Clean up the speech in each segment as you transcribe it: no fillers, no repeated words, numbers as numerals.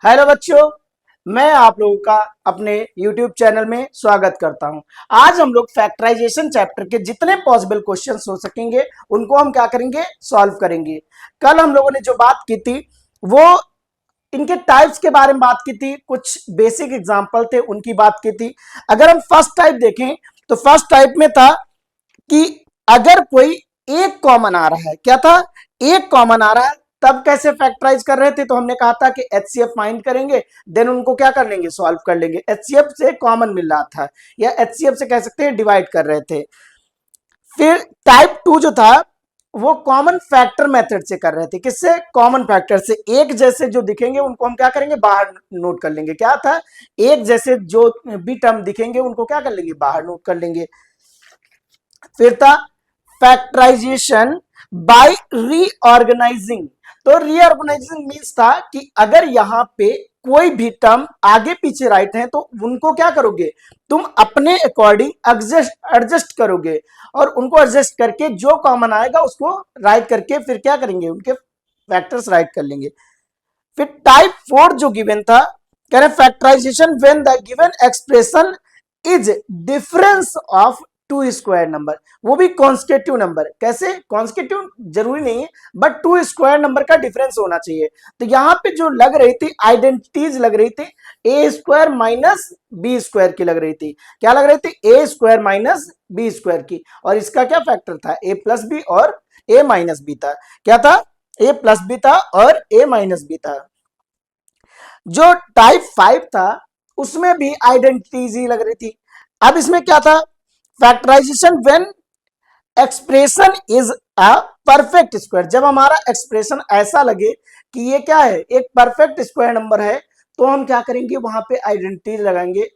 Hello बच्चों, मैं आप लोगों का अपने YouTube चैनल में स्वागत करता हूं। आज हम लोग फैक्टराइजेशन चैप्टर के जितने पॉसिबल क्वेश्चंस हो सकेंगे उनको हम क्या करेंगे, सॉल्व करेंगे। कल हम लोगों ने जो बात की थी वो इनके टाइप्स के बारे में बात की थी, कुछ बेसिक एग्जांपल थे उनकी बात की थी। अगर हम फर्स्ट टाइप देखें तो फर्स्ट टाइप में था कि अगर कोई एक कॉमन आ रहा है, क्या था, एक कॉमन आ रहा है, तब कैसे फैक्टराइज कर रहे थे। तो हमने कहा था कि एचसीएफ फाइंड करेंगे, देन उनको क्या कर लेंगे, सॉल्व कर लेंगे। एचसीएफ से कॉमन मिल रहा था या एचसीएफ से कह सकते हैं डिवाइड कर रहे थे। फिर टाइप 2 जो था वो कॉमन फैक्टर मेथड से कर रहे थे। किससे? कॉमन फैक्टर से। एक जैसे जो दिखेंगे उनको हम क्या करेंगे, बाहर नोट कर लेंगे। क्या था, एक जैसे जो भी टर्म दिखेंगे उनको क्या कर लेंगे, बाहर नोट कर लेंगे। फिर था फैक्टराइजेशन बाय रीऑर्गेनाइजिंग। तो रीऑर्गेनाइजिंग मीन्स था कि अगर यहां पे कोई भी टर्म आगे पीछे राइट है तो उनको क्या करोगे, तुम अपने अकॉर्डिंग एडजस्ट करोगे और उनको एडजस्ट करके जो कॉमन आएगा उसको राइट करके फिर क्या करेंगे, उनके फैक्टर्स राइट कर लेंगे। फिर टाइप 4 जो गिवन था, कह रहे factorisation when the given expression is difference of two square number, वो भी कॉन्स्टिट्यूटिव नंबर। कैसे? कॉन्स्टिट्यूटिव जरूरी नहीं है बट टू स्क्वायर नंबर का डिफरेंस होना चाहिए। तो यहां पे जो लग रही थी आइडेंटिटीज लग रही थी A square minus B square की लग रही थी। क्या लग रही थी? A square minus B square की। और इसका क्या फैक्टर था? ए प्लस बी और ए माइनस बी था। क्या था? ए प्लस बी था और ए माइनस बी था। जो टाइप 5 था उसमें भी आइडेंटिटीज ही लग रही थी। अब इसमें क्या था, factorisation when expression is a perfect square. जब हमारा एक्सप्रेशन ऐसा लगे कि ये क्या है, एक परफेक्ट स्क्वायर नंबर है, तो हम क्या करेंगे, वहां पे आइडेंटिटी लगाएंगे।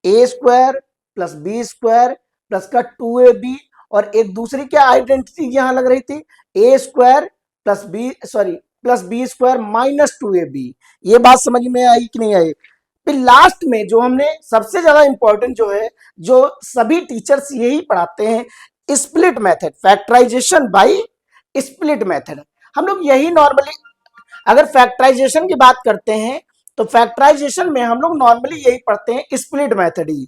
A square plus B square plus का 2ab। और एक दूसरी क्या आइडेंटिटी यहां लग रही थी, A square plus B plus B square minus 2ab। ये बात समझ में आई कि नहीं आई? फिर लास्ट में जो हमने सबसे ज्यादा इंपॉर्टेंट जो है, जो सभी टीचर्स यही पढ़ाते हैं, split method, factorisation by split method. हम लोग यही नॉर्मली अगर फैक्टराइजेशन की बात करते हैं तो फैक्टराइजेशन में हम लोग नॉर्मली यही पढ़ते हैं, स्प्लिट मेथड ही।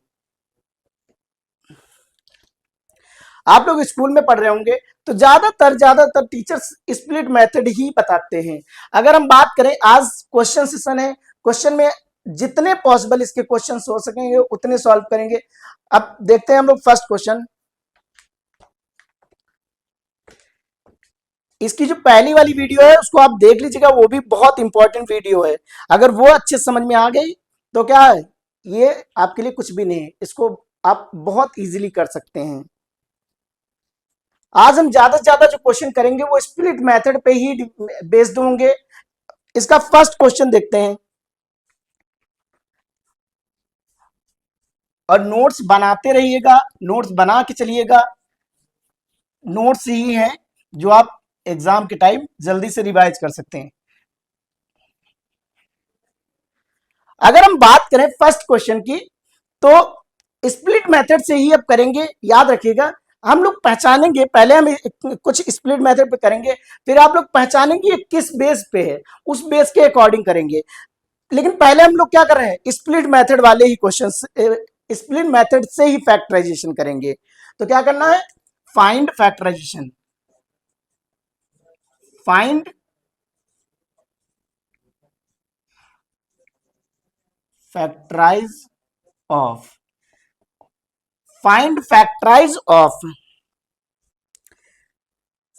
आप लोग स्कूल में पढ़ रहे होंगे तो ज्यादातर टीचर्स स्प्लिट मेथड ही बताते हैं। अगर हम बात करें, आज क्वेश्चन सेशन है, क्वेश्चन में जितने पॉसिबल इसके क्वेश्चन हो सकेंगे उतने सॉल्व करेंगे। अब देखते हैं हम लोग फर्स्ट क्वेश्चन। इसकी जो पहली वाली वीडियो है उसको आप देख लीजिएगा, वो भी बहुत इंपॉर्टेंट वीडियो है। अगर वो अच्छे समझ में आ गई तो क्या है, ये आपके लिए कुछ भी नहीं है, इसको आप बहुत इजीली कर सकते हैं। आज हम ज्यादा से ज्यादा जो क्वेश्चन करेंगे वो स्प्लिट मेथड पे ही बेस्ड होंगे। इसका फर्स्ट क्वेश्चन देखते हैं और नोट्स बनाते रहिएगा, नोट्स बना के चलिएगा। नोट्स ही हैं जो आप एग्जाम के टाइम जल्दी से रिवाइज कर सकते हैं। अगर हम बात करें फर्स्ट क्वेश्चन की तो स्प्लिट मेथड से ही अब करेंगे, याद रखिएगा। हम लोग पहचानेंगे, पहले हम कुछ स्प्लिट मेथड पे करेंगे, फिर आप लोग पहचानेंगे किस बेस पे है, उस बेस के अकॉर्डिंग करेंगे। लेकिन पहले हम लोग क्या कर रहे हैं, स्प्लिट मेथड वाले ही क्वेश्चन, स्प्लिट मेथड से ही फैक्टराइजेशन करेंगे। तो क्या करना है, find factorisation, find factorise of, find factorise of,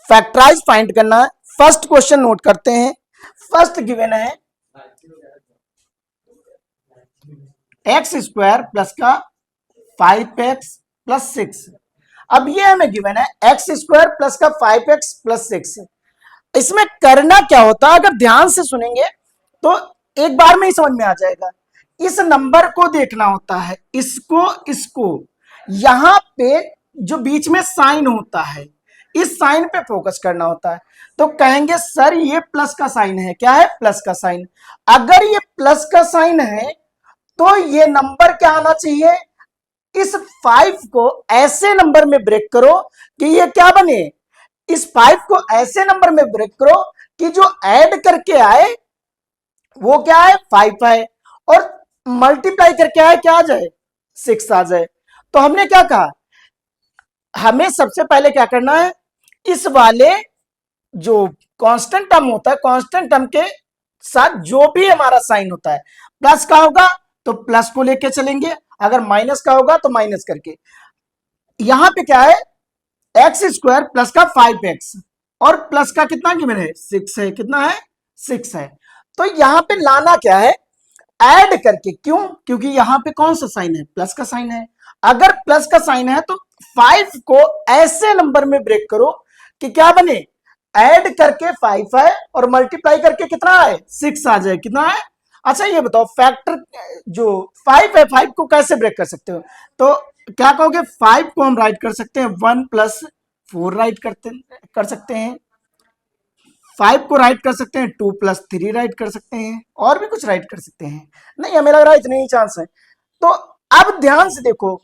factorise find करना है। फर्स्ट क्वेश्चन नोट करते हैं। फर्स्ट गिवन है एक्स स्क्वायर प्लस का 5x प्लस 6। अब ये हमें गिवन है एक्स स्क्वायर प्लस का 5x प्लस 6। इसमें करना क्या होता है, अगर ध्यान से सुनेंगे तो एक बार में ही समझ में आ जाएगा। इस नंबर को देखना होता है, इसको इसको, यहां पे जो बीच में साइन होता है इस साइन पे फोकस करना होता है। तो कहेंगे सर ये प्लस का साइन है। क्या है? प्लस का साइन। अगर ये प्लस का साइन है तो ये नंबर क्या आना चाहिए, इस 5 को ऐसे नंबर में ब्रेक करो कि ये क्या बने, इस 5 को ऐसे नंबर में ब्रेक करो कि जो ऐड करके आए वो क्या है 5 है, और मल्टीप्लाई करके आए क्या आ जाए 6 आ जाए। तो हमने क्या कहा, हमें सबसे पहले क्या करना है, इस वाले जो कांस्टेंट टर्म होता है, कांस्टेंट टर्म के साथ जो भी हमारा साइन होता है, प्लस का होगा तो प्लस को लेके चलेंगे, अगर माइनस का होगा तो माइनस करके। यहां पे क्या है, एक्स स्क्वायर प्लस का 5x, और प्लस का कितना गिवन है 6 है, कितना है 6 है। तो यहां पे लाना क्या है, ऐड करके, क्यों, क्योंकि यहां पे कौन सा साइन है, प्लस का साइन है। अगर प्लस का साइन है तो 5 को ऐसे नंबर में ब्रेक करो कि क्या बने, ऐड करके 5 है और मल्टीप्लाई करके कितना है 6 आ जाए, कितना है। अच्छा ये बताओ, फैक्टर जो 5 है, 5 को कैसे ब्रेक कर सकते हो, तो क्या कहोगे, 5 को हम राइट कर सकते हैं 1+4 राइट कर सकते हैं, 5 को राइट कर सकते हैं 2+3 राइट कर सकते हैं, और भी कुछ राइट कर सकते हैं। नहीं, हमें लग रहा है इतने ही चांस है। तो अब ध्यान से देखो,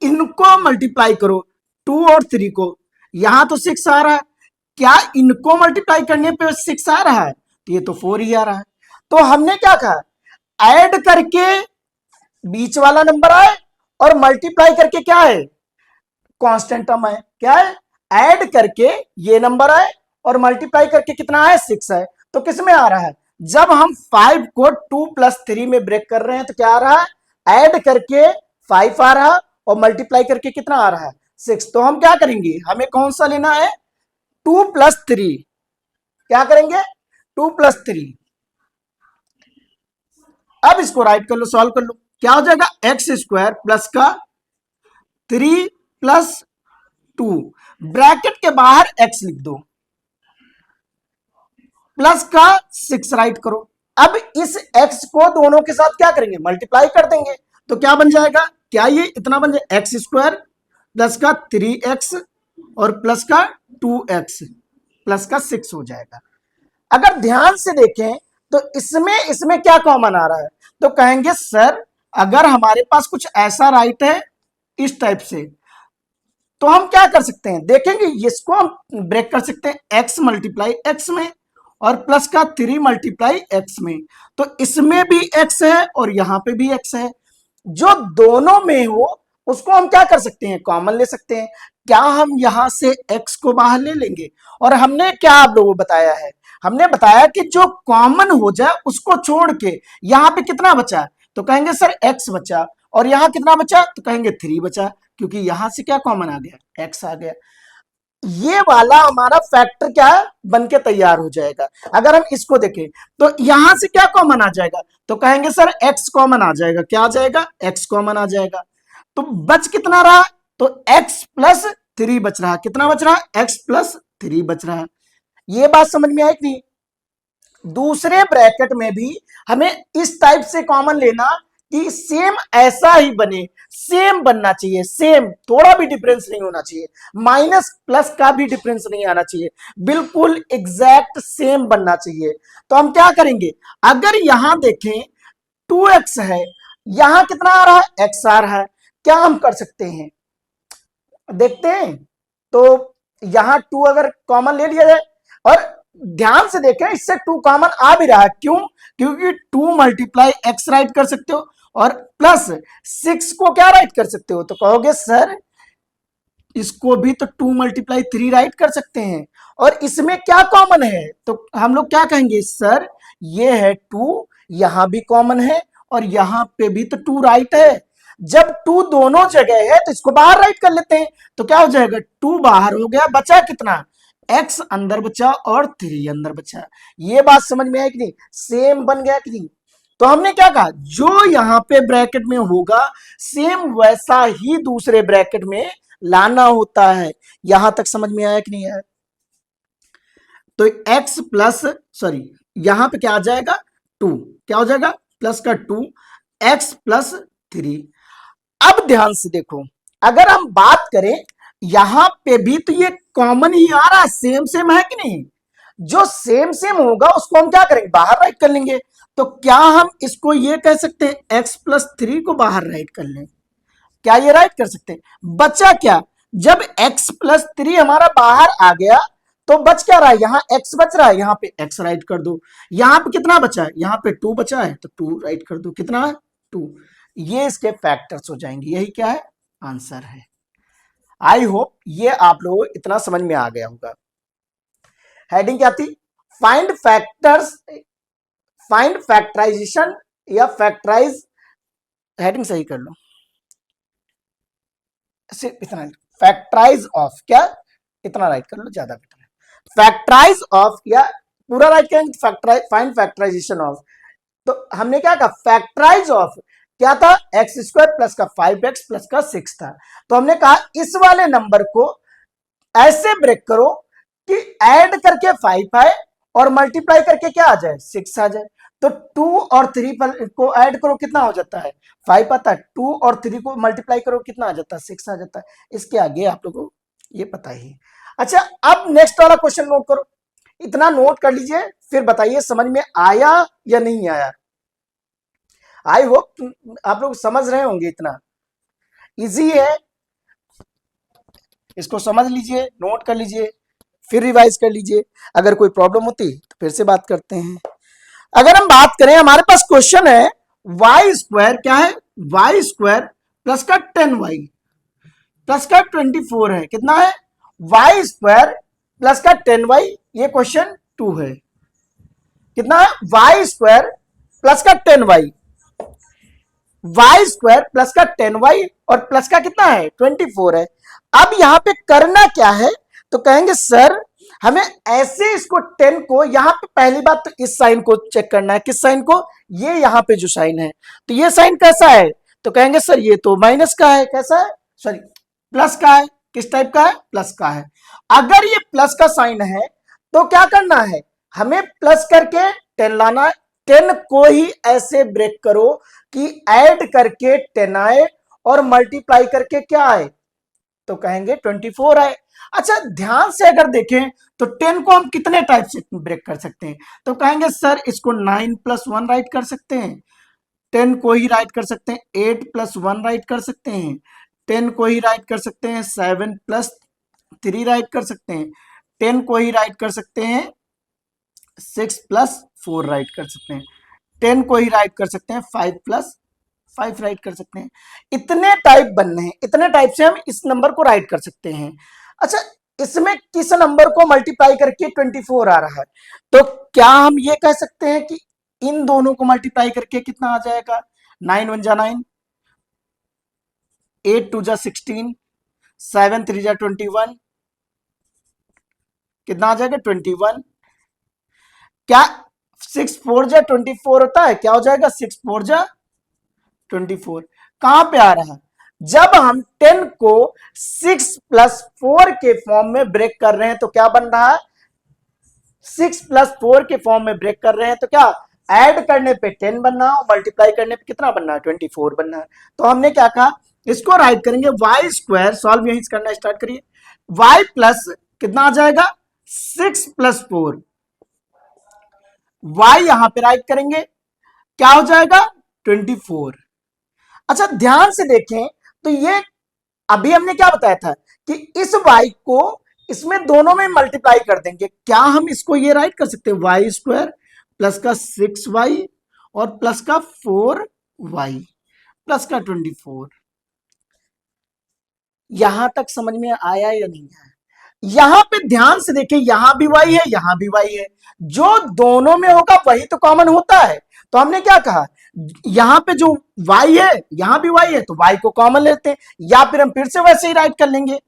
इनको मल्टीप्लाई करो 2 और 3 को, यहां तो 6 आ रहा है, क्या इनको मल्टीप्लाई करने पे 6 आ रहा है, तो ये तो 4 ही आ रहा है। तो हमने क्या कहा, ऐड करके बीच वाला नंबर आए और मल्टीप्लाई करके क्या है, कांस्टेंट टर्म है, क्या है, ऐड करके ये नंबर आए और मल्टीप्लाई करके कितना है 6 है। तो किस में आ रहा है, जब हम 5 को 2+3 में ब्रेक कर रहे हैं तो क्या आ रहा है, ऐड करके 5 आ रहा और मल्टीप्लाई करके कितना आ रहा है 6। तो हम क्या करेंगे, हमें कौन सा लेना है, 2+3, क्या करेंगे 2+3। अब इसको राइट कर लो, सॉल्व कर लो, क्या हो जाएगा, एक्स स्क्वायर प्लस का 3+2, ब्रैकेट के बाहर x लिख दो, प्लस का 6 राइट करो। अब इस x को दोनों के साथ क्या करेंगे, मल्टीप्लाई कर देंगे, तो क्या बन जाएगा, क्या ये इतना बन जाए, एक्स स्क्वायर प्लस का 3x और प्लस का 2x प्लस का 6 हो जाएगा। अगर ध्यान से देखें तो इसमें इसमें क्या कॉमन आ रहा है, तो कहेंगे सर अगर हमारे पास कुछ ऐसा राइट है इस टाइप से, तो हम क्या कर सकते हैं, देखेंगे इसको हम ब्रेक कर सकते हैं x मल्टीप्लाई x में और प्लस का 3 मल्टीप्लाई x में। तो इसमें भी x है और यहां पे भी x है, जो दोनों में हो उसको हम क्या कर सकते हैं, कॉमन ले सकते हैं। क्या हम यहां से x को बाहर ले लेंगे, और हमने क्या आप लोगों को बताया है, हमने बताया कि जो कॉमन हो जाए उसको छोड़ के यहां पे कितना बचा, तो कहेंगे सर x बचा, और यहां कितना बचा, तो कहेंगे 3 बचा, क्योंकि यहां से क्या कॉमन आ गया, x आ गया। ये वाला हमारा फैक्टर क्या है, बन के तैयार हो जाएगा। अगर हम इसको देखें तो यहां से क्या कॉमन आ जाएगा, तो कहेंगे सर x कॉमन आ जाएगा, क्या आ जाएगा, x कॉमन आ जाएगा। तो बच कितना रहा, तो x+3 बच रहा, कितना बच रहा, x+3 बच रहा। ये बात समझ में आई कि नहीं। दूसरे ब्रैकेट में भी हमें इस टाइप से कॉमन लेना कि सेम ऐसा ही बने, सेम बनना चाहिए, सेम, थोड़ा भी डिफरेंस नहीं होना चाहिए, माइनस प्लस का भी डिफरेंस नहीं आना चाहिए, बिल्कुल एग्जैक्ट सेम बनना चाहिए। तो हम क्या करेंगे, अगर यहां देखें 2x है, यहां कितना आ रहा है, x आ रहा है, क्या हम कर सकते हैं, देखते हैं। तो यहां 2 अगर कॉमन ले लिया जाए, और ध्यान से देखें इससे 2 कॉमन आ भी रहा है, क्यों, क्योंकि 2 मल्टीप्लाई x राइट कर सकते हो और प्लस 6 को क्या राइट कर सकते हो, तो कहोगे सर इसको भी तो 2 मल्टीप्लाई 3 राइट कर सकते हैं, और इसमें क्या कॉमन है, तो हम लोग क्या कहेंगे, सर ये है 2, यहां भी कॉमन है और यहां पे भी तो 2 राइट है। जब 2 दोनों जगह है तो इसको बाहर राइट कर लेते हैं, तो क्या हो जाएगा, 2 बाहर हो गया, बचा कितना, x अंदर बचा और 3 अंदर बचा। ये बात समझ में आई कि नहीं, सेम बन गया कि नहीं। तो हमने क्या कहा, जो यहां पे ब्रैकेट में होगा सेम वैसा ही दूसरे ब्रैकेट में लाना होता है। यहां तक समझ में आया कि नहीं आया। तो x प्लस, सॉरी यहां पे क्या आ जाएगा 2, क्या हो जाएगा, प्लस का 2 x+3। अब ध्यान से देखो, अगर हम बात करें यहां पे भी तो ये कॉमन ही आ रहा है, सेम सेम है कि नहीं। जो सेम सेम होगा उसको हम क्या करेंगे, बाहर राइट कर लेंगे। तो क्या हम इसको ये कह सकते हैं x+3 को बाहर राइट कर लें, क्या ये राइट कर सकते हैं। बचा क्या, जब x+3 हमारा बाहर आ गया तो बच क्या रहा है, यहाँ x बच रहा है, यहाँ पे x राइट कर दो। यहाँ पे कितना बचा है, यहाँ पे 2 बचा है, तो 2 राइट कर दो। कितना है, 2। ये इसके फैक्टर्स हो जाएंगे, यही क्या है, आंसर है। आई होप ये आप लोगों को इतना समझ में आ गया होगा। हेडिंग क्या थी, फाइंड फैक्टर्स, फाइंड फैक्टराइजेशन या फैक्टराइज, हेडिंग सही कर लो, सिर्फ इतना, फैक्टराइज ऑफ, क्या, इतना राइट कर लो, ज्यादा बेटर है। फैक्टराइज ऑफ या पूरा राइट करेंगे, फैक्टराइज, फाइंड फैक्टराइजेशन ऑफ। तो हमने क्या कहा, फैक्टराइज ऑफ क्या था, एक्स स्क्वायर प्लस का 5x प्लस का 6 था। तो हमने कहा इस वाले नंबर को ऐसे ब्रेक करो कि ऐड करके 5 आए और मल्टीप्लाई करके क्या आ जाए, 6 आ जाए। तो 2 और 3 को ऐड करो, कितना हो जाता है, 5 आता है। 2 और 3 को मल्टीप्लाई करो, कितना आ जाता है, 6 आ जाता है। इसके आगे आप लोगों को ये पता ही है। अच्छा, अब नेक्स्ट वाला क्वेश्चन नोट करो, इतना नोट कर लीजिए, फिर बताइए समझ में आया या नहीं आया। आई होप आप लोग समझ रहे होंगे, इतना इजी है, इसको समझ लीजिए, नोट कर लीजिए, फिर रिवाइज कर लीजिए। अगर कोई प्रॉब्लम होती तो फिर से बात करते हैं। अगर हम बात करें, हमारे पास क्वेश्चन है वाई स्क्वायर, क्या है, वाई स्क्वायर प्लस का 10y प्लस का 24 है, कितना है, वाई स्क्वायर प्लस का 10y, ये क्वेश्चन 2 है। कितना है, वाई स्क्वायर प्लस का 10y, वाई स्क्वायर प्लस का 10y और प्लस का कितना है, 24 है। अब यहां पे करना क्या है, तो कहेंगे सर हमें ऐसे इसको 10 को, यहां पे पहली बात तो इस साइन को चेक करना है, किस साइन को, ये यहां पे जो साइन है, तो ये साइन कैसा है, तो कहेंगे सर ये तो माइनस का है, कैसा है, सॉरी प्लस का है, किस टाइप का है, प्लस का है। अगर ये प्लस का साइन है तो क्या करना है, हमें प्लस करके 10 लाना है, 10 को ही ऐसे ब्रेक करो कि ऐड करके 10 आए और मल्टीप्लाई करके क्या आए, तो कहेंगे 24 आए। अच्छा, ध्यान से अगर देखें तो 10 को हम कितने टाइप से ब्रेक कर सकते हैं, तो कहेंगे सर इसको 9 + 1 राइट कर सकते हैं, 10 को ही राइट कर सकते हैं, 8 + 1 राइट कर सकते हैं, 10 को ही राइट कर सकते हैं, 7 + 3 राइट कर सकते हैं, 10 को ही राइट कर सकते हैं, 6 + 4 राइट कर सकते हैं, 10 को ही राइट कर सकते हैं, 5 + 5 राइट कर सकते हैं। इतने टाइप बनने हैं, इतने टाइप से हम इस नंबर को राइट कर सकते हैं। अच्छा, इसमें किस नंबर को मल्टीप्लाई करके 24 आ रहा है, तो क्या हम ये कह सकते हैं कि इन दोनों को मल्टीप्लाई करके कितना आ जाएगा, 9 × 1 = 9, 8 × 2 = 16, 7 × 3 = 21, कितना आ जाएगा, 21। क्या 6 × 4 = 24 होता है, क्या हो जाएगा, 6 × 4 = 24। कहां पे आ रहा है, जब हम 10 को 6 + 4 के फॉर्म में ब्रेक कर रहे हैं तो क्या बन रहा है, 6 + 4 के फॉर्म में ब्रेक कर रहे हैं तो क्या, ऐड करने पे 10 बनना है और मल्टीप्लाई करने पे कितना बनना है, 24 बनना है। तो हमने क्या कहा, इसको राइट करेंगे वाई स्क्वायर, सॉल्व यहीं करना स्टार्ट करिए, वाई प्लस कितना आ जाएगा, 6 + 4, वाई यहां पे राइट करेंगे, क्या हो जाएगा, 24। अच्छा, ध्यान से देखें तो ये अभी हमने क्या बताया था कि इस y को इसमें दोनों में मल्टीप्लाई कर देंगे, क्या हम इसको ये राइट कर सकते हैं, वाई स्क्वायर प्लस का 6y और प्लस का 4y प्लस का 24। यहां तक समझ में आया या नहीं आया, यहां पे ध्यान से देखिए, यहां भी y है, यहां भी y है, जो दोनों में होगा वही तो कॉमन होता है। तो हमने क्या कहा, यहां पे जो y है, यहां भी y है, तो y को कॉमन लेते हैं, या फिर हम फिर से वैसे ही राइट कर लेंगे,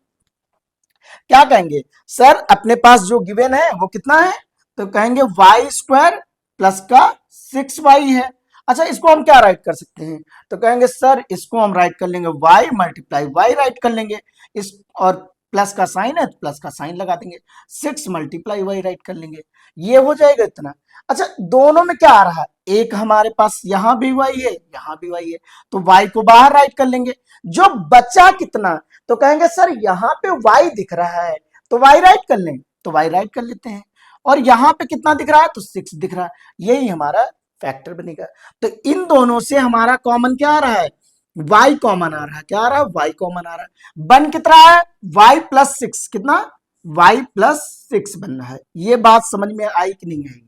क्या कहेंगे, सर अपने पास जो गिवन है वो कितना है, तो कहेंगे वाई स्क्वायर प्लस का 6y है। अच्छा, इसको हम क्या राइट कर सकते हैं, तो कहेंगे सर इसको हम राइट कर लेंगे y × y राइट कर लेंगे, इस और प्लस का साइन है तो प्लस का साइन लगा देंगे, 6 × y राइट कर लेंगे, ये हो जाएगा इतना। अच्छा, दोनों में क्या आ रहा है, एक हमारे पास यहां भी y है, यहां भी y है, तो y को बाहर राइट कर लेंगे, जो बचा कितना, तो कहेंगे सर यहां पे y दिख रहा है तो y राइट कर लें, तो y राइट कर लेते हैं, और यहां पे कितना दिख रहा है, तो 6 दिख रहा है, यही हमारा फैक्टर बनेगा। तो इन दोनों से हमारा कॉमन क्या आ रहा है, y कॉमन आ रहा है, क्या आ रहा है, y कॉमन आ रहा है, बन कितना है, y + 6 कितना y प्लस 6 बन रहा है। ये बात समझ में आई कि नहीं आई?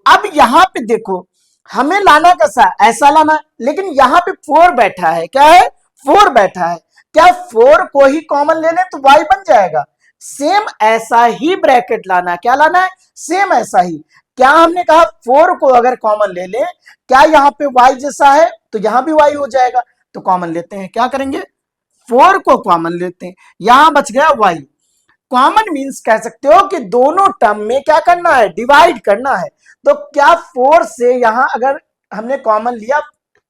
अब यहां पे देखो, हमें लाना कैसा, ऐसा लाना है, लेकिन यहां पे 4 बैठा है। क्या है? 4 बैठा है। क्या 4 को ही कॉमन ले लें तो y बन जाएगा? सेम ऐसा ही ब्रैकेट लाना है। क्या लाना है? सेम ऐसा ही। क्या हमने कहा 4 को अगर कॉमन ले लें, क्या यहां पे y जैसा है तो यहां भी y हो जाएगा। तो कॉमन लेते हैं, क्या करेंगे? 4 को कॉमन लेते हैं, यहां बच गया y। कॉमन मीन्स कह सकते हो कि दोनों टर्म में क्या करना है? डिवाइड करना है। तो क्या 4 से यहां अगर हमने कॉमन लिया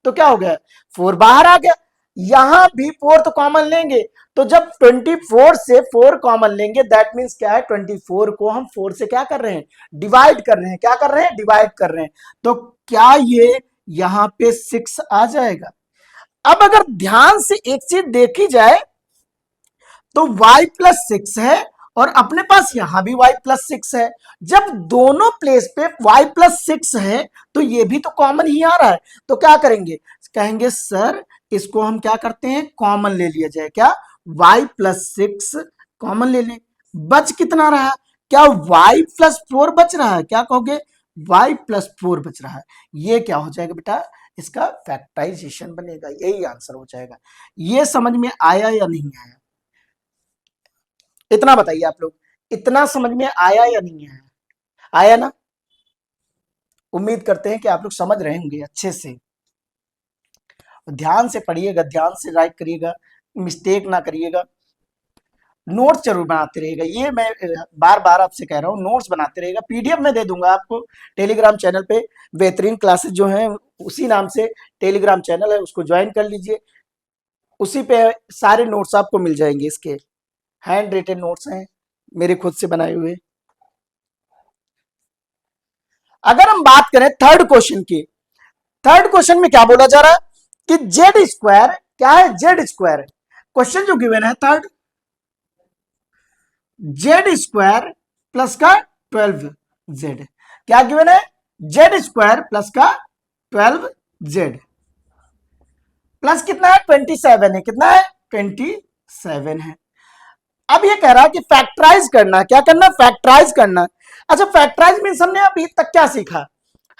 तो क्या हो गया? 4 बाहर आ गया। यहां भी 4 तो कॉमन लेंगे, तो जब 24 से 4 कॉमन लेंगे दैट मीन्स क्या है? 24 को हम 4 से क्या कर रहे हैं? डिवाइड कर रहे हैं। क्या कर रहे हैं? डिवाइड कर रहे हैं। तो क्या ये यहां पे 6 आ जाएगा? अब अगर ध्यान से एक चीज देखी जाए तो y प्लस 6 है और अपने पास यहां भी y प्लस 6 है। जब दोनों प्लेस पे y प्लस 6 है तो ये भी तो कॉमन ही आ रहा है। तो क्या करेंगे? कहेंगे सर इसको हम क्या करते हैं? कॉमन ले लिया जाए। क्या? y प्लस 6 कॉमन ले लें। बच कितना रहा? क्या y प्लस 4 बच रहा है? क्या कहोगे? y प्लस 4 बच रहा है। ये क्या हो जाएगा बेटा? इसका फैक्टराइजेशन बनेगा। यही आंसर हो जाएगा। ये समझ में आया या नहीं आया? इतना बताइए आप लोग, इतना समझ में आया या नहीं आया? आया ना? उम्मीद करते हैं कि आप लोग समझ रहे होंगे अच्छे से। ध्यान से पढ़िएगा, ध्यान से राइट करिएगा, मिस्टेक ना करिएगा। नोट्स जरूर बनाते रहिएगा। ये मैं बार बार आपसे कह रहा हूँ, नोट्स बनाते रहिएगा। पीडीएफ में दे दूंगा आपको टेलीग्राम चैनल पे। बेहतरीन क्लासेस जो हैं उसी नाम से टेलीग्राम चैनल है, उसको ज्वाइन कर लीजिए। उसी पे सारे नोट्स आपको मिल जाएंगे। इसके हैंड रिटन नोट्स हैं मेरे खुद से बनाए हुए। अगर हम बात करें थर्ड क्वेश्चन की, थर्ड क्वेश्चन में क्या बोला जा रहा है कि जेड स्क्वायर, क्या है? Z square. क्वेश्चन जो गिवन है थर्ड, जेड स्क्वायर प्लस का 12 जेड। क्या गिवन है? जेड स्क्वायर प्लस का 12 जेड प्लस कितना है? 27 है। कितना है? 27 है। अब ये कह रहा है कि फैक्टराइज करना। क्या करना? फैक्टराइज करना। अच्छा, फैक्टराइज मीन्स हमने अभी तक क्या सीखा?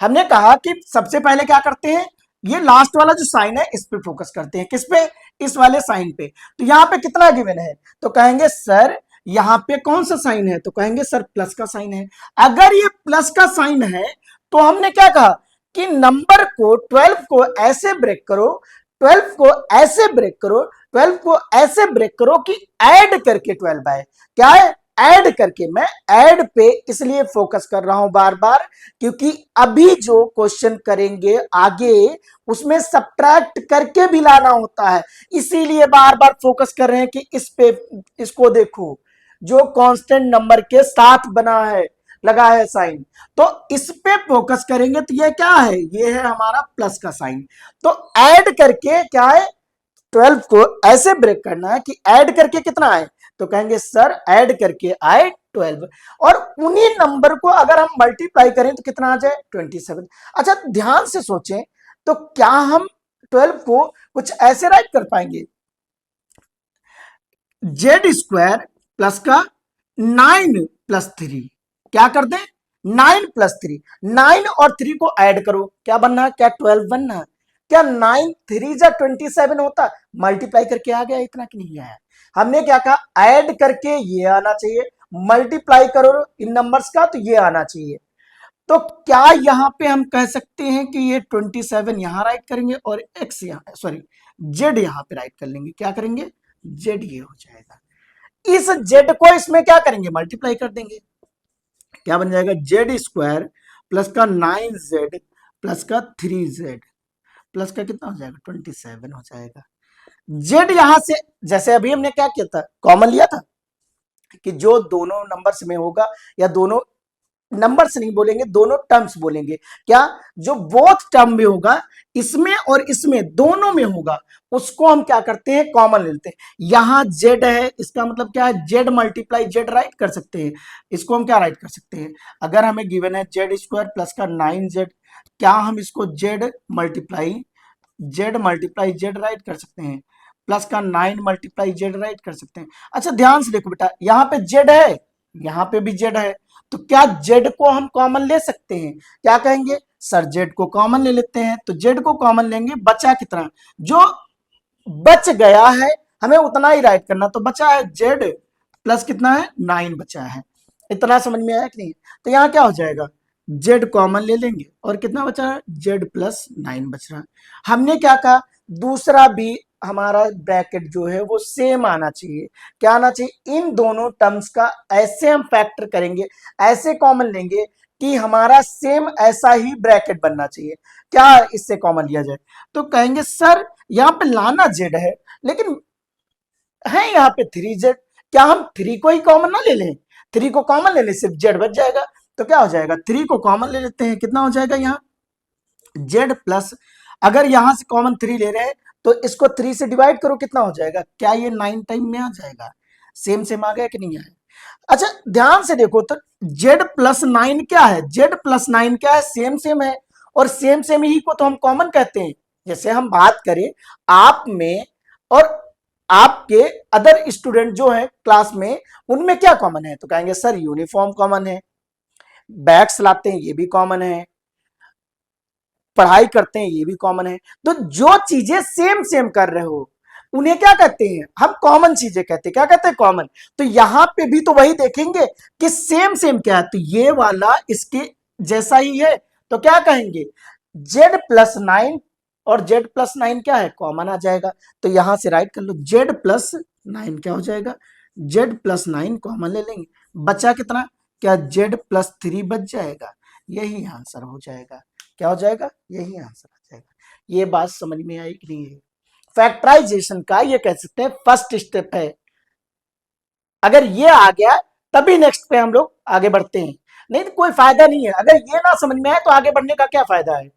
हमने कहा कि सबसे पहले क्या करते हैं, ये लास्ट वाला जो साइन है इस पे फोकस करते हैं। किस पे? इस वाले साइन पे। तो यहां पे कितना गिवन है? तो कहेंगे सर यहां पे कौन सा साइन है? तो कहेंगे सर प्लस का साइन है। अगर ये प्लस का साइन है तो हमने क्या कहा कि नंबर को 12 को ऐसे ब्रेक करो, 12 को ऐसे ब्रेक करो, 12 को ऐसे ब्रेक करो कि ऐड करके 12 आए। क्या है? ऐड करके। मैं ऐड पे इसलिए फोकस कर रहा हूं बार बार क्योंकि अभी जो क्वेश्चन करेंगे आगे उसमें सब्ट्रैक्ट करके भी लाना होता है। इसीलिए बार बार फोकस कर रहे हैं कि इस पे, इसको देखो जो कांस्टेंट नंबर के साथ बना है, लगा है साइन। तो इस पे फोकस करेंगे तो ये क्या है? ये है हमारा प्लस का साइन। तो ऐड करके क्या है? 12 को ऐसे ब्रेक करना है कि ऐड करके कितना आए? तो कहेंगे सर ऐड करके आए 12, और उन्हीं नंबर को अगर हम मल्टीप्लाई करें तो कितना आ जाए? 27। अच्छा ध्यान से सोचें, तो क्या हम 12 को कुछ ऐसे राइट कर पाएंगे? जेड स्क्वायर प्लस का 9 प्लस 3। क्या कर दें? 9 प्लस 3। 9 और 3 को ऐड करो, क्या बनना है? क्या 12 बनना है? क्या 9 3 जा 27 होता? मल्टीप्लाई करके आ गया, इतना कि नहीं आया। हमने क्या कहा? ऐड करके ये आना चाहिए, मल्टीप्लाई करो इन नंबर्स का तो ये आना चाहिए। तो क्या यहां पे हम कह सकते हैं कि ये 27 यहां राइट करेंगे और एक्स यहां, सॉरी जेड यहां पे राइट कर लेंगे। क्या करेंगे? जेड ये हो जाएगा। इस जेड को इसमें क्या करेंगे? मल्टीप्लाई कर देंगे। क्या बन जाएगा? जेड स्क्वायर प्लस का 9z प्लस का 3z प्लस का कितना हो जाएगा? 27 हो जाएगा। जेड यहां से जैसे अभी हमने क्या किया था, कॉमन लिया था कि जो दोनों नंबर्स में होगा, या दोनों नंबर्स नहीं बोलेंगे, दोनों टर्म्स बोलेंगे। क्या? जो बोथ टर्म में होगा, इसमें और इसमें दोनों में होगा, उसको हम क्या करते हैं? कॉमन लेते हैं। यहां जेड है, इसका मतलब क्या है? जेड मल्टीप्लाई जेड राइट कर सकते हैं। इसको हम क्या राइट कर सकते हैं? अगर हमें गिवन है जेड स्क्वायर प्लस का 9z, क्या हम इसको जेड मल्टीप्लाई जेड राइट कर सकते हैं? प्लस का 9 मल्टीप्लाई जेड राइट कर सकते हैं। अच्छा ध्यान से देखो बेटा, यहाँ पे जेड है, यहाँ पे भी जेड है, तो क्या जेड को हम कॉमन ले सकते हैं? क्या कहेंगे सर, जेड को कॉमन ले लेते हैं। तो जेड को कॉमन लेंगे, बचा कितना, जो बच गया है हमें उतना ही राइट करना, तो बचा है जेड प्लस कितना है 9 बचा है। इतना समझ में आया कि नहीं? तो यहाँ क्या हो जाएगा, जेड कॉमन ले लेंगे और कितना बचा है, जेड प्लस 9 बच रहा है। हमने क्या कहा, दूसरा भी हमारा ब्रैकेट जो है वो सेम आना चाहिए। क्या आना चाहिए, इन दोनों टर्म्स का ऐसे हम फैक्टर करेंगे, ऐसे कॉमन लेंगे कि हमारा सेम ऐसा ही ब्रैकेट बनना चाहिए। क्या इससे कॉमन लिया जाए, तो कहेंगे सर यहाँ पे लाना जेड है, लेकिन है यहाँ पे 3z, क्या हम 3 को ही कॉमन ना ले लें? 3 को कॉमन ले लें, सिर्फ जेड बच जाएगा। तो क्या हो जाएगा, 3 को कॉमन ले लेते हैं, कितना हो जाएगा यहाँ जेड प्लस, अगर यहां से कॉमन 3 ले रहे हैं तो इसको 3 से डिवाइड करो, कितना हो जाएगा, क्या ये 9 टाइम में आ जाएगा? सेम सेम आ गया कि नहीं आया? अच्छा ध्यान से देखो, तो जेड प्लस 9 क्या है, जेड प्लस 9 क्या है, सेम सेम है, और सेम सेम ही को तो हम कॉमन कहते हैं। जैसे हम बात करें आप में और आपके अदर स्टूडेंट जो है क्लास में, उनमें क्या कॉमन है, तो कहेंगे सर यूनिफॉर्म कॉमन है, बैग्स लाते हैं ये भी कॉमन है, पढ़ाई करते हैं ये भी कॉमन है। तो जो चीजें सेम सेम कर रहे हो उन्हें क्या कहते हैं, हम कॉमन चीजें कहते हैं। क्या कहते हैं, कॉमन। तो यहां पे भी तो वही देखेंगे कि सेम सेम क्या है, तो ये वाला इसके जैसा ही है, तो क्या कहेंगे, जेड प्लस 9, और जेड प्लस 9 क्या है, कॉमन आ जाएगा। तो यहां से राइट कर लो, जेड प्लस 9 क्या हो जाएगा, जेड प्लस 9 कॉमन ले लेंगे, बचा कितना, क्या जेड प्लस 3 बच जाएगा, यही आंसर हो जाएगा। क्या हो जाएगा, यही आंसर आ जाएगा। ये बात समझ में आई कि नहीं है? फैक्टराइजेशन का ये कह सकते हैं फर्स्ट स्टेप है। अगर ये आ गया तभी नेक्स्ट पे हम लोग आगे बढ़ते हैं, नहीं तो कोई फायदा नहीं है। अगर ये ना समझ में आए तो आगे बढ़ने का क्या फायदा है?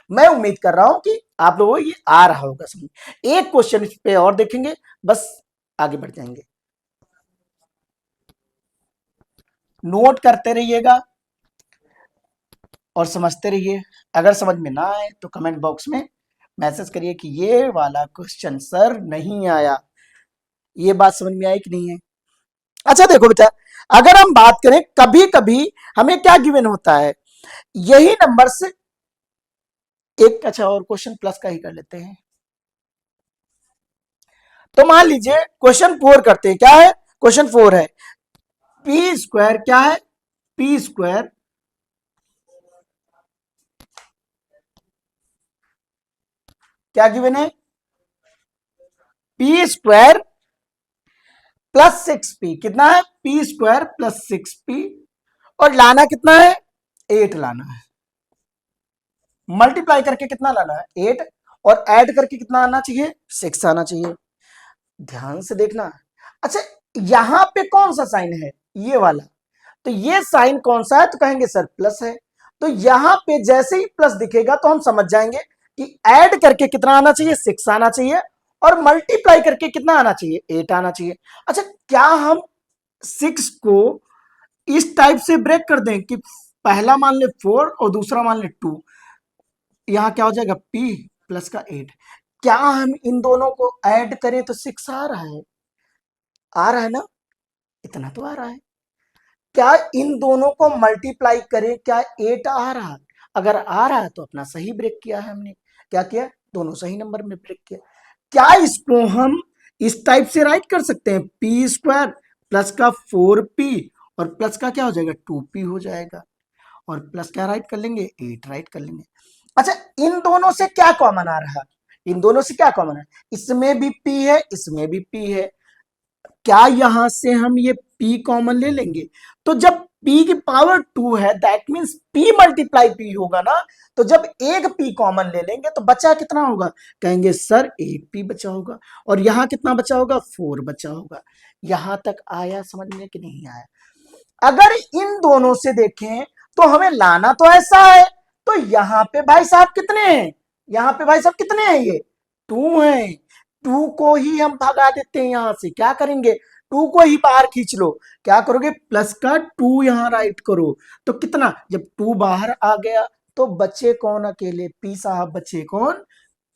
मैं उम्मीद कर रहा हूं कि आप लोगों को ये आ रहा होगा समझ। एक क्वेश्चन इस पे और देखेंगे, बस आगे बढ़ जाएंगे। नोट करते रहिएगा और समझते रहिए। अगर समझ में ना आए तो कमेंट बॉक्स में मैसेज करिए कि ये वाला क्वेश्चन सर नहीं आया। ये बात समझ में आई कि नहीं है? अच्छा देखो बेटा, अगर हम बात करें कभी कभी हमें क्या गिवन होता है, यही नंबर से एक, अच्छा और क्वेश्चन प्लस का ही कर लेते हैं। तो मान लीजिए क्वेश्चन 4 करते हैं, क्या है क्वेश्चन 4 है, पी स्क्वायर क्या है, पी स्क्वायर क्या गिवन है, पी स्क्वायर प्लस 6p, कितना है, पी स्क्वायर प्लस 6p, और लाना कितना है, 8 लाना है। मल्टीप्लाई करके कितना लाना है, 8, और ऐड करके कितना आना चाहिए, 6 आना चाहिए। ध्यान से देखना। अच्छा यहां पे कौन सा साइन है, ये वाला, तो ये साइन कौन सा है, तो कहेंगे सर प्लस है। तो यहां पे जैसे ही प्लस दिखेगा तो हम समझ जाएंगे कि ऐड करके कितना आना चाहिए, 6 आना चाहिए, और मल्टीप्लाई करके कितना आना चाहिए, 8 आना चाहिए। अच्छा क्या हम 6 को इस टाइप से ब्रेक कर दें कि पहला मान ले 4 और दूसरा मान ले 2, यहां क्या हो जाएगा, p प्लस का 8। क्या हम इन दोनों को ऐड करें तो 6 आ रहा है, आ रहा है ना, इतना तो आ रहा है। क्या इन दोनों को मल्टीप्लाई करें, क्या 8 आ रहा है? अगर आ रहा है तो अपना सही ब्रेक किया है हमने। क्या किया, दोनों सही नंबर में ब्रेक किया। क्या इसको हम इस टाइप से राइट कर सकते हैं, पी स्क्वायर प्लस का 4p, और प्लस का क्या हो जाएगा, 2p हो जाएगा, और प्लस क्या राइट कर लेंगे, 8 राइट कर लेंगे। अच्छा इन दोनों से क्या कॉमन आ रहा है, इन दोनों से क्या कॉमन है, इसमें भी p है, इसमें भी p है। क्या यहां से हम ये p कॉमन ले लेंगे, तो जब p की पावर 2 है that means p multiply p होगा ना। तो जब एक p कॉमन ले लेंगे तो बचा कितना होगा, कहेंगे सर एक p बचा होगा, और यहां कितना बचा होगा, 4 बचा होगा। यहां तक आया समझ में कि नहीं आया? अगर इन दोनों से देखें तो हमें लाना तो ऐसा है, तो यहां पे भाई साहब कितने हैं, यहां पे भाई साहब कितने हैं, ये 2 हैं। 2 को ही हम भगा देते हैं यहां से, क्या करेंगे, 2 को ही बाहर खींच लो। क्या करोगे, प्लस का 2 यहां राइट करो, तो कितना, जब 2 बाहर आ गया तो बचे कौन अकेले, पी साहब बचे कौन,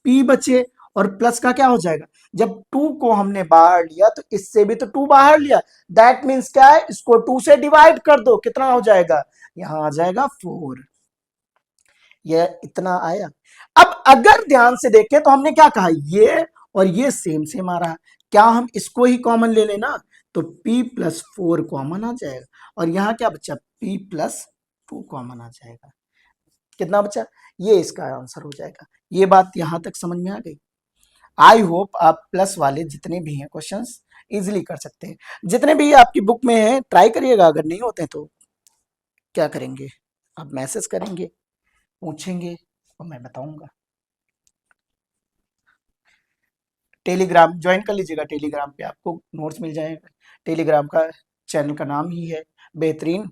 पी बचे, और प्लस का क्या हो जाएगा, जब 2 को हमने बाहर लिया तो इससे भी तो 2 बाहर लिया, दैट मीन्स क्या है, इसको 2 से डिवाइड कर दो, कितना हो जाएगा, यहां आ जाएगा 4। ये इतना आया। अब अगर ध्यान से देखें तो हमने क्या कहा, ये और ये सेम सेम आ रहा है, क्या हम इसको ही कॉमन ले लेना, तो p प्लस 4 कॉमन आ जाएगा, और यहां क्या बचा, p प्लस 2 कॉमन आ जाएगा। कितना बचा, ये इसका आंसर हो जाएगा। ये बात यहां तक समझ में आ गई। आई होप आप प्लस वाले जितने भी हैं क्वेश्चंस इजीली कर सकते हैं, जितने भी आपकी बुक में हैं ट्राई करिएगा, अगर नहीं होते हैं तो क्या करेंगे, आप मैसेज करेंगे, पूछेंगे और मैं बताऊंगा। टेलीग्राम ज्वाइन कर लीजिएगा, टेलीग्राम पे आपको नोट्स मिल जाएगा। टेलीग्राम का चैनल का नाम ही है बेहतरीन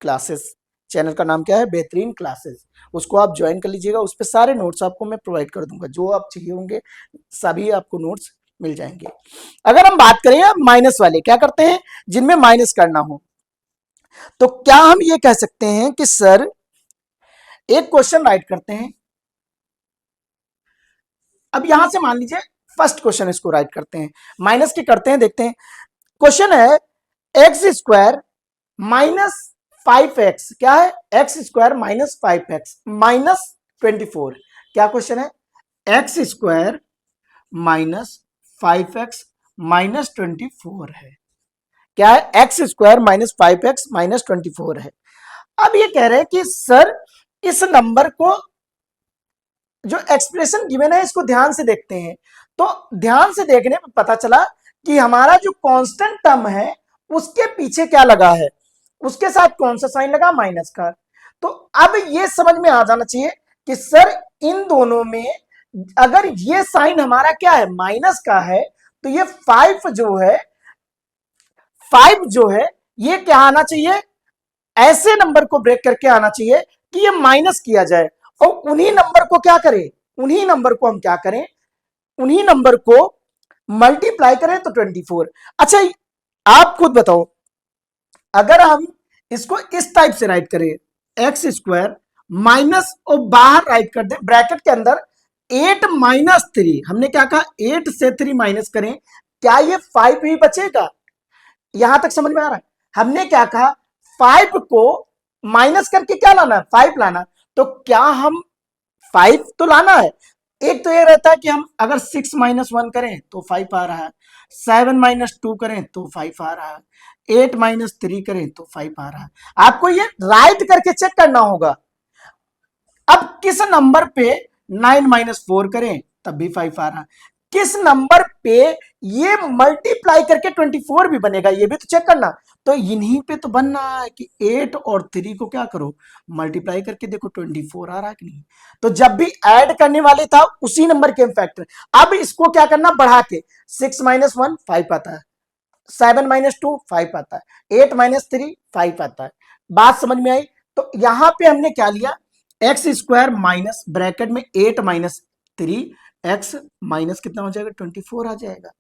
क्लासेस, चैनल का नाम क्या है, बेहतरीन क्लासेस। उसको आप ज्वाइन कर लीजिएगा, उस पर सारे नोट्स आपको मैं प्रोवाइड कर दूंगा, जो आप चाहिए होंगे सभी आपको नोट्स मिल जाएंगे। अगर हम बात करें माइनस वाले, क्या करते हैं जिनमें माइनस करना हो, तो क्या हम ये कह सकते हैं कि सर एक क्वेश्चन राइट करते हैं। अब यहां से मान लीजिए फर्स्ट क्वेश्चन इसको राइट करते हैं, माइनस की करते हैं, देखते हैं। क्वेश्चन है एक्स स्क्वायर माइनस 5x, क्या है, X square minus 5x minus 24। क्या क्वेश्चन है, X square minus 5x minus 24 है, क्या है, X square minus 5x minus 24 है। अब ये कह रहे हैं कि सर इस नंबर को, जो एक्सप्रेशन गिवन है इसको ध्यान से देखते हैं, तो ध्यान से देखने पर पता चला कि हमारा जो कांस्टेंट टर्म है उसके पीछे क्या लगा है, उसके साथ कौन सा साइन लगा, माइनस का। तो अब ये समझ में आ जाना चाहिए कि सर इन दोनों में अगर ये साइन हमारा क्या है, माइनस का है, तो ये 5 जो है, 5 जो है ये क्या आना चाहिए, ऐसे नंबर को ब्रेक करके आना चाहिए कि ये माइनस किया जाए, और उन्हीं नंबर को क्या करें, उन्हीं नंबर को हम क्या करें, उन्हीं नंबर को मल्टीप्लाई करें तो 24। अच्छा आप खुद बताओ, अगर हम इसको इस टाइप से राइट करें, एक्स स्क्वायर माइनस और बाहर राइट कर दे ब्रैकेट के अंदर 8 माइनस 3, हमने क्या कहा 8 से 3 माइनस करें, क्या ये 5 ही बचेगा, यहां तक समझ में आ रहा है। हमने क्या कहा 5 को माइनस करके क्या लाना है, 5 लाना, तो क्या हम 5 तो लाना है। एक तो ये रहता है कि हम अगर 6 माइनस 1 करें तो 5 आ रहा है, 7 माइनस 2 करें तो 5 आ रहा है, 8 माइनस 3 करें तो 5 आ रहा है। आपको ये राइट करके चेक करना होगा। अब किस नंबर पे 9 माइनस 4 करें तब भी 5 आ रहा है, किस नंबर पे ये मल्टीप्लाई करके 24 भी बनेगा, ये भी तो चेक करना। तो इन्हीं पे तो बन रहा है कि 8 और 3 को क्या करो, मल्टीप्लाई करके देखो 24 आ रहा है कि नहीं। तो जब भी ऐड करने वाले था उसी नंबर के फैक्टर, अब इसको क्या करना, बढ़ा के 6 माइनस 1 5 आता है, 7 माइनस 2 5 आता है, 8 माइनस 3 5 आता है। बात समझ में आई। तो यहां पे हमने क्या लिया, एक्स स्क्वायर माइनस ब्रैकेट में 8 माइनस 3, एक्स माइनस कितना हो जाएगा 24 आ जाएगा।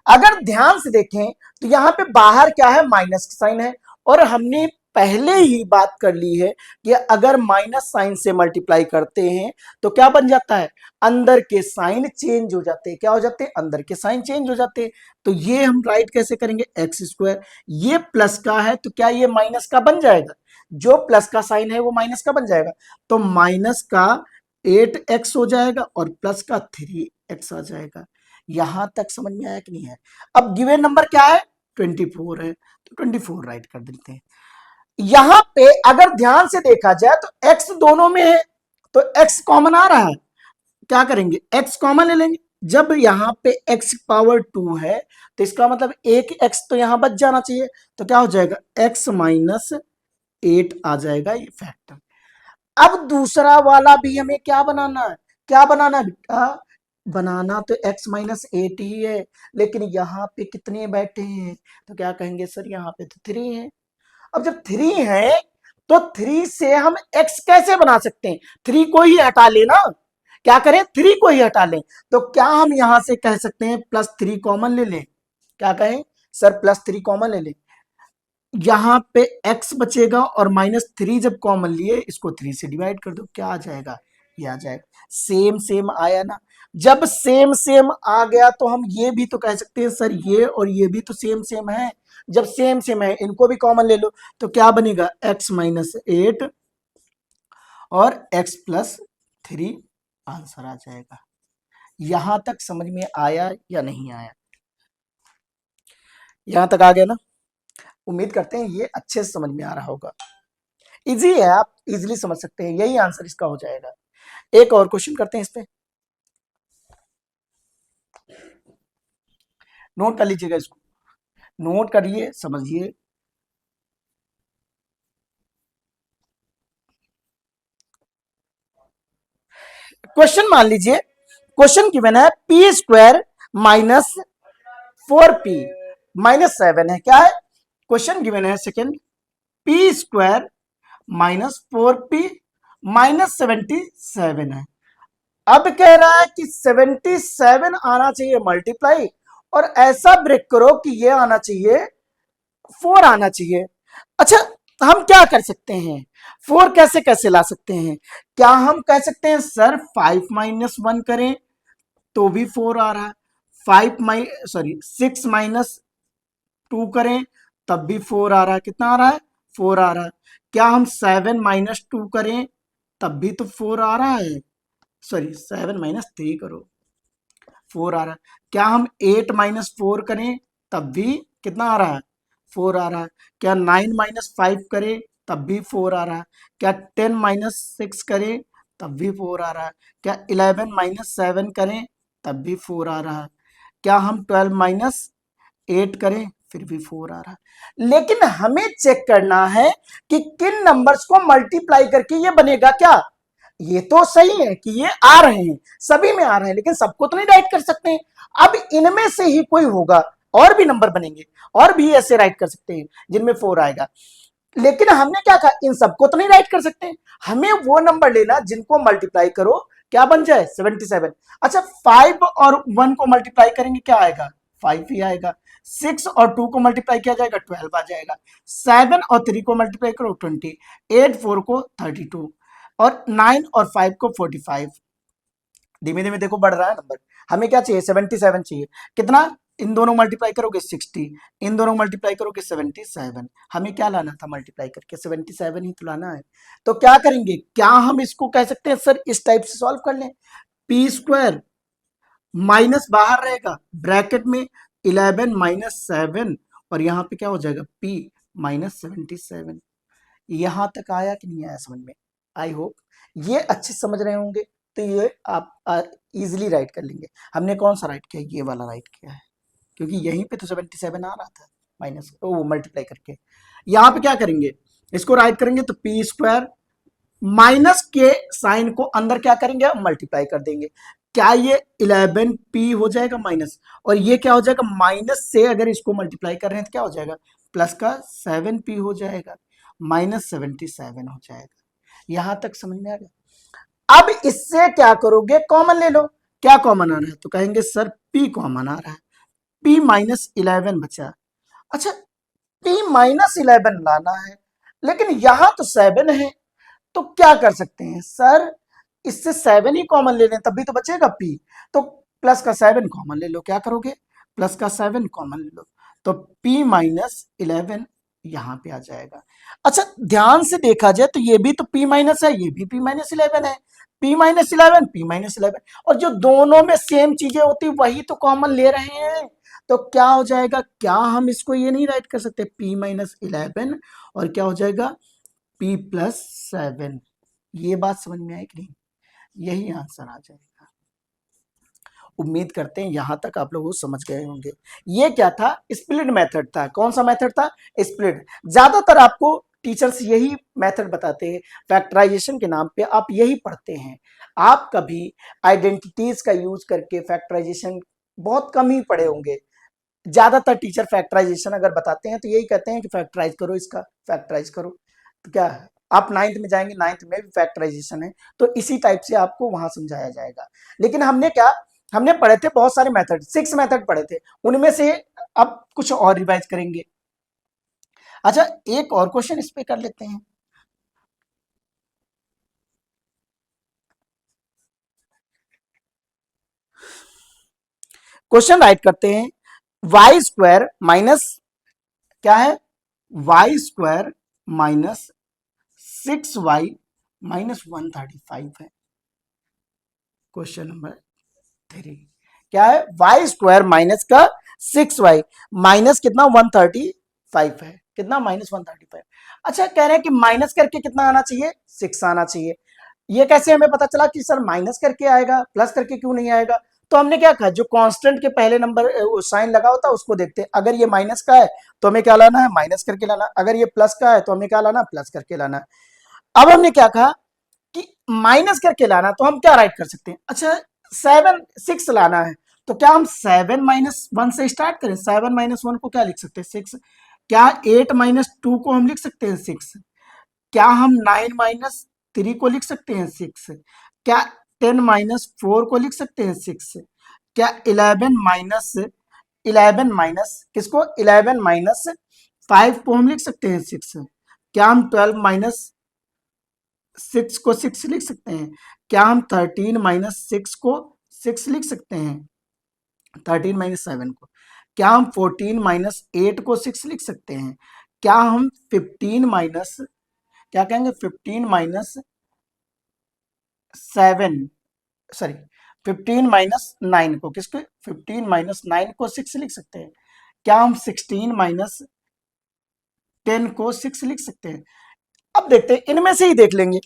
अगर ध्यान से देखें तो यहां पे बाहर क्या है, माइनस साइन है, और हमने पहले ही बात कर ली है कि अगर माइनस साइन से मल्टीप्लाई करते हैं तो क्या बन जाता है, अंदर के साइन चेंज हो जाते हैं, क्या हो जाते हैं, अंदर के साइन चेंज हो जाते हैं। तो ये हम राइट कैसे करेंगे, एक्स स्क्वायर, ये प्लस का है तो क्या ये माइनस का बन जाएगा, जो प्लस का साइन है वो माइनस का बन जाएगा, तो माइनस का 8x हो जाएगा और प्लस का 3x आ जाएगा। यहां तक समझ में आया कि नहीं है। अब गिवन नंबर क्या है, 24 है, तो 24 राइट कर देते हैं। यहां पे अगर ध्यान से देखा जाए तो x दोनों में है, तो x कॉमन आ रहा है, क्या करेंगे, x कॉमन ले लेंगे। जब यहां पे x पावर 2 है तो इसका मतलब एक x तो यहां बच जाना चाहिए, तो क्या हो जाएगा, x माइनस 8 आ जाएगा ये फैक्टर। अब दूसरा वाला भी हमें क्या बनाना है, क्या बनाना है बेटा, बनाना तो x माइनस 8 ही है, लेकिन यहाँ पे कितने बैठे हैं, तो क्या कहेंगे सर यहाँ पे तो 3 है। अब जब 3 है तो 3 से हम x कैसे बना सकते हैं, 3 को ही हटा लेना, क्या करें 3 को ही हटा लें, तो क्या हम यहां से कह सकते हैं +3 कॉमन ले लें, क्या कहें सर +3 कॉमन ले लें, यहां पे x बचेगा और -3 जब कॉमन लिए इसको 3 से डिवाइड कर दो, क्या आ जाएगा ये आ जाएगा। सेम सेम आया ना, जब सेम सेम आ गया तो हम ये भी तो कह सकते हैं सर ये और ये भी तो सेम सेम है। जब सेम सेम है इनको भी कॉमन ले लो तो क्या बनेगा, x-8 और x+3 आंसर आ जाएगा। यहां तक समझ में आया या नहीं आया? यहां तक आ गया ना? उम्मीद करते हैं ये अच्छे से समझ में आ रहा होगा। इजी है, आप इजीली समझ सकते हैं, यही आंसर इसका हो जाएगा। एक और क्वेश्चन करते हैं इस पे, नोट कर लीजिएगा इसको, नोट करिए समझिए। क्वेश्चन मान लीजिए, क्वेश्चन गिवन है p² माइनस 4p माइनस 7 है। क्या है क्वेश्चन गिवन है? Second, p² minus 4p minus 77 है। अब कह रहा है कि 77 आना चाहिए मल्टीप्लाई, और ऐसा ब्रेक करो कि ये आना चाहिए 4 आना चाहिए। अच्छा, हम क्या कर सकते हैं, 4 कैसे कैसे ला सकते हैं? क्या हम कह सकते हैं सर 5 माइनस 1 करें तो भी 4 आ रहा है, 6 माइनस 2 करें तब भी 4 आ रहा है। कितना आ रहा है? 4 आ रहा है। क्या हम 7 माइनस 2 करें तब भी तो 4 आ रहा है, 7 माइनस 3 करो, 4 आ रहा है। क्या हम 8 माइनस 4 करें तब भी कितना आ रहा है? 4 आ रहा है। क्या 9 माइनस 5 करें तब भी 4 आ रहा है। क्या 10 माइनस 6 करें तब भी 4 आ रहा है। क्या 11 माइनस 7 करें तब भी 4 आ रहा है। क्या हम 12 माइनस 8 करें फिर भी 4 आ रहा है। लेकिन हमें चेक करना है कि किन नंबर्स को मल्टीप्लाई करके ये बनेगा क्या। ये तो सही है कि ये आ रहे हैं, सभी में आ रहे हैं, लेकिन सबको तो नहीं राइट कर सकते हैं। अब इनमें से ही कोई होगा, और भी नंबर बनेंगे, और भी ऐसे राइट कर सकते हैं जिनमें 4 आएगा। लेकिन हमने क्या कहा, इन सबको तो नहीं राइट कर सकते, हमें वो नंबर लेना जिनको मल्टीप्लाई करो क्या बन जाए, 77। अच्छा, 5 और 1 को मल्टीप्लाई करेंगे क्या आएगा, 5 ही आएगा। 6 और 2 को मल्टीप्लाई किया जाएगा 12 आ जाएगा। 7 और 3 को मल्टीप्लाई करो 20, 8 4 को 32, और 9 और 5 को 45। धीमे धीमे देखो बढ़ रहा है नंबर। हमें क्या चाहिए, 77 चाहिए। कितना, इन दोनों मल्टीप्लाई करोगे 60, इन दोनों मल्टीप्लाई करोगे 77। हमें क्या लाना था मल्टीप्लाई करके, 77 ही तो लाना है। तो क्या करेंगे, क्या हम इसको कह सकते हैं सर इस टाइप से सॉल्व कर लें, p² माइनस बाहर रहेगा ब्रैकेट में 11 माइनस 7, और यहां पे क्या हो जाएगा p माइनस 77। यहां तक आया कि नहीं आया समझ में? आई होप ये अच्छे समझ रहे होंगे। तो ये आप इजीली राइट कर लेंगे। हमने कौन सा राइट किया, ये वाला राइट किया है, क्योंकि यहीं पे तो 77 आ रहा था माइनस वो मल्टीप्लाई करके। यहां पे क्या करेंगे, इसको राइट करेंगे तो p² माइनस के साइन को अंदर क्या करेंगे, मल्टीप्लाई कर देंगे। क्या ये 11p हो जाएगा माइनस, और ये क्या हो जाएगा, माइनस से अगर इसको मल्टीप्लाई कर रहे हैं तो क्या हो जाएगा, प्लस का 7p हो जाएगा, माइनस 77 हो जाएगा। यहां तक समझ में आ गया? अब इससे क्या करोगे, कॉमन ले लो। क्या कॉमन आ रहा है, तो कहेंगे सर p कॉमन आ रहा है, p माइनस 11 बचा। अच्छा, p माइनस 11 लाना है, लेकिन यहां तो 7 है, तो क्या कर सकते हैं सर, इससे 7 ही कॉमन ले लें तभी तो बचेगा p। तो प्लस का 7 कॉमन ले लो। क्या करोगे, प्लस का 7 कॉमन ले लो, तो p माइनस 11 यहां पे आ जाएगा। अच्छा, ध्यान से देखा जाए तो ये भी तो p माइनस है, ये भी p माइनस 11 है, p माइनस 11 p माइनस 11, और जो दोनों में सेम चीजें होती वही तो कॉमन ले रहे हैं। तो क्या हो जाएगा, क्या हम इसको ये नहीं राइट कर सकते, p माइनस 11 और क्या हो जाएगा p प्लस 7। ये बात समझ में आई कि नहीं? यही आंसर आ जाएगा। उम्मीद करते हैं यहां तक आप लोग समझ गए होंगे। ये क्या था, स्प्लिट मेथड था। कौन सा मेथड था, स्प्लिट। ज्यादातर आपको टीचर्स यही मेथड बताते हैं, फैक्टराइजेशन के नाम पे आप यही पढ़ते हैं। आप कभी आइडेंटिटीज का यूज करके फैक्टराइजेशन बहुत कम ही पढ़े होंगे। ज्यादातर टीचर फैक्टराइजेशन अगर बताते हैं तो यही कहते हैं कि फैक्टराइज करो, इसका फैक्टराइज करो। तो क्या है, आप नाइन्थ में जाएंगे, नाइन्थ में भी फैक्टराइजेशन है, तो इसी टाइप से आपको वहां समझाया जाएगा। लेकिन हमने क्या, हमने पढ़े थे बहुत सारे मेथड, 6 मेथड पढ़े थे, उनमें से अब कुछ और रिवाइज करेंगे। अच्छा, एक और क्वेश्चन इस पे कर लेते हैं। क्वेश्चन राइट करते हैं, वाई स्क्वायर माइनस क्या है, Y square minus 6y minus 135 है। क्वेश्चन नंबर 3 क्या है, वाई स्क्वायर माइनस का 6y माइनस कितना 135 है, कितना माइनस 135। अच्छा कह रहे हैं कि माइनस करके कितना आना चाहिए, 6 आना चाहिए। ये कैसे हमें पता चला कि सर माइनस करके आएगा, प्लस करके क्यों नहीं आएगा? तो हमने क्या कहा, जो कांस्टेंट के पहले नंबर साइन लगा होता है उसको देखते हैं। अगर ये माइनस का है तो हमें क्या लाना है, माइनस करके लाना। अगर ये प्लस का है तो हमें क्या लाना, प्लस करके लाना। अब हमने क्या कहा कि माइनस करके लाना, तो हम क्या राइट कर सकते हैं, अच्छा 6 लाना है तो क्या हम 7 - 1 से स्टार्ट करें, 7 - 1 को क्या लिख सकते हैं, 6। क्या 8 - 2 को हम लिख सकते हैं 6। क्या हम 9 - 3 को लिख सकते हैं 6। क्या 10 - 4 को लिख सकते हैं 6। क्या 11 किसको, 11 - 5 को हम लिख सकते हैं 6। क्या हम 12 - 6 को 6 लिख सकते हैं। क्या हम 13 - 6 को 6 लिख सकते हैं, 13 - 7 को। क्या हम 14 - 8 को 6 लिख सकते हैं। क्या हम 15 माइनस क्या कहेंगे, 15 - 7 सॉरी 15 - 9 को किसको, 15 - 9 को 6 लिख सकते हैं। क्या हम 16 - 10 को 6 लिख सकते हैं। अब देखते हैं, इनमें से ही देख लेंगे।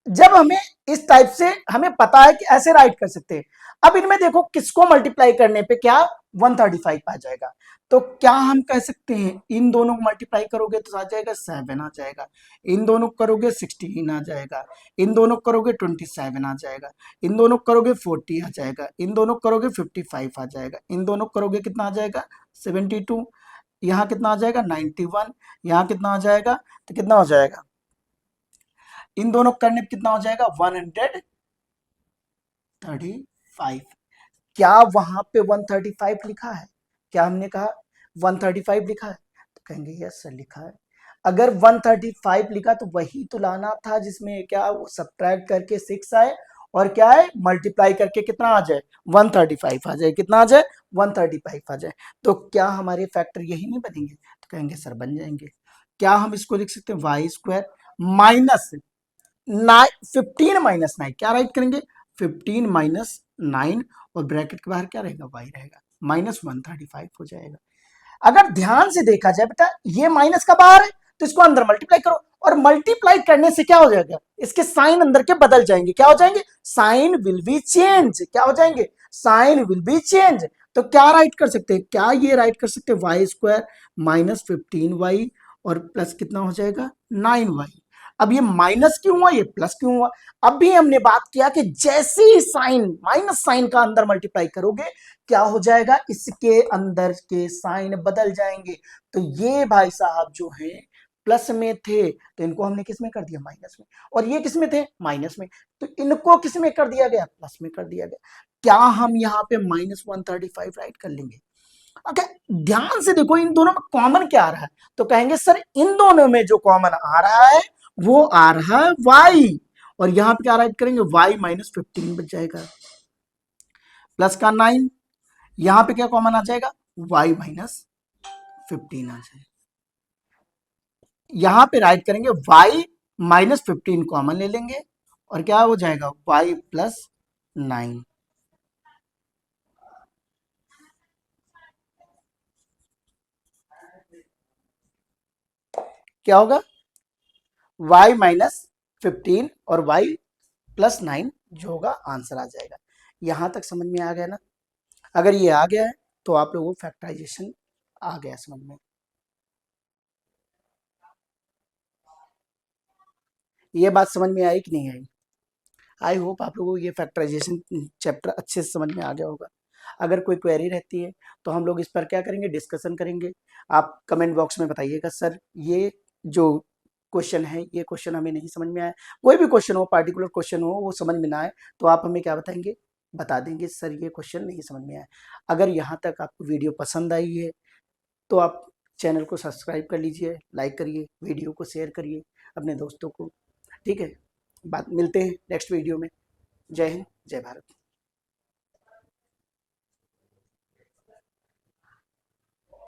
जब हमें इस टाइप से हमें पता है कि ऐसे राइट कर सकते हैं, अब इनमें देखो किसको मल्टीप्लाई करने पे क्या 135 आ जाएगा। तो क्या हम कह सकते हैं, इन दोनों को मल्टीप्लाई करोगे तो आ जाएगा 7 आ जाएगा, इन दोनों को करोगे 16 आ जाएगा, इन दोनों को करोगे 27 आ जाएगा, इन दोनों को करोगे 40 आ जाएगा, इन दोनों को करोगे 55 आ जाएगा, इन दोनों को करोगे कितना आ जाएगा 72, यहाँ कितना आ जाएगा 91, यहाँ कितना आ जाएगा, तो कितना हो जाएगा, इन दोनों करने पे कितना हो जाएगा 135। क्या वहां पे 135 लिखा है, क्या हमने कहा 135 लिखा है, तो कहेंगे यस सर लिखा है। अगर 135 लिखा तो वही तो लाना था जिसमें क्या वो सब्ट्रैक्ट करके 6 आए और क्या है मल्टीप्लाई करके कितना आ जाए 135 आ जाए, कितना आ जाए 135 आ जाए। तो क्या हमारे फैक्टर यही नहीं बनेंगे, तो कहेंगे सर बन जाएंगे। क्या हम इसको लिख सकते हैं वाई स्क्वायर माइनस 15 - 9, क्या राइट करेंगे 15 - 9 और ब्रैकेट के बाहर क्या रहेगा वाई रहेगा, -135 हो जाएगा। अगर ध्यान से देखा जाए बेटा, ये माइनस का बाहर है तो इसको अंदर मल्टीप्लाई करो, और मल्टीप्लाई करने से क्या हो जाएगा, इसके साइन अंदर के बदल जाएंगे, क्या हो जाएंगे, साइन विल बी चेंज, क्या हो जाएंगे, साइन विल बी चेंज। तो क्या राइट कर सकते हैं, क्या ये राइट कर सकते हैं वाई स्क्वायर -15y और प्लस कितना हो जाएगा 9y। अब ये माइनस क्यों हुआ, ये प्लस क्यों हुआ। अभी हमने बात किया कि जैसे ही साइन माइनस साइन का अंदर मल्टीप्लाई करोगे क्या हो जाएगा, इसके अंदर के साइन बदल जाएंगे। तो ये भाई साहब जो है प्लस में थे तो इनको हमने किस में कर दिया माइनस में, और ये किस में थे माइनस में, तो इनको किस में कर दिया गया प्लस में कर दिया गया। क्या हम यहाँ पे -135 राइट कर लेंगे। अगर ध्यान से देखो इन दोनों में कॉमन क्या आ रहा है, तो कहेंगे सर इन दोनों में जो कॉमन आ रहा है वो आ रहा है y, और यहां पे क्या राइट करेंगे y -15 बच जाएगा, प्लस का 9, यहां पे क्या कॉमन आ जाएगा y -15 आ जाएगा। यहां पे राइट करेंगे y -15 कॉमन ले लेंगे और क्या हो जाएगा y +9। क्या होगा y -15 और y +9 जो होगा आंसर आ जाएगा। यहां तक समझ में आ गया ना। अगर ये आ गया है तो आप लोगों को फैक्टराइजेशन आ गया समझ में। ये बात समझ में आई कि नहीं आई, आई होप आप लोगों को ये फैक्टराइजेशन चैप्टर अच्छे से समझ में आ गया होगा। अगर कोई क्वेरी रहती है तो हम लोग इस पर क्या करेंगे, डिस्कशन करेंगे। आप कमेंट बॉक्स में बताइएगा सर ये जो क्वेश्चन है ये क्वेश्चन हमें नहीं समझ में आया, कोई भी क्वेश्चन हो पार्टिकुलर क्वेश्चन हो वो समझ में ना आए तो आप हमें क्या बताएंगे, बता देंगे सर ये क्वेश्चन नहीं समझ में आया। अगर यहाँ तक आपको वीडियो पसंद आई है तो आप चैनल को सब्सक्राइब कर लीजिए, लाइक करिए, वीडियो को शेयर करिए अपने दोस्तों को। ठीक है, बात मिलते हैं नेक्स्ट वीडियो में। जय हिंद, जय भारत।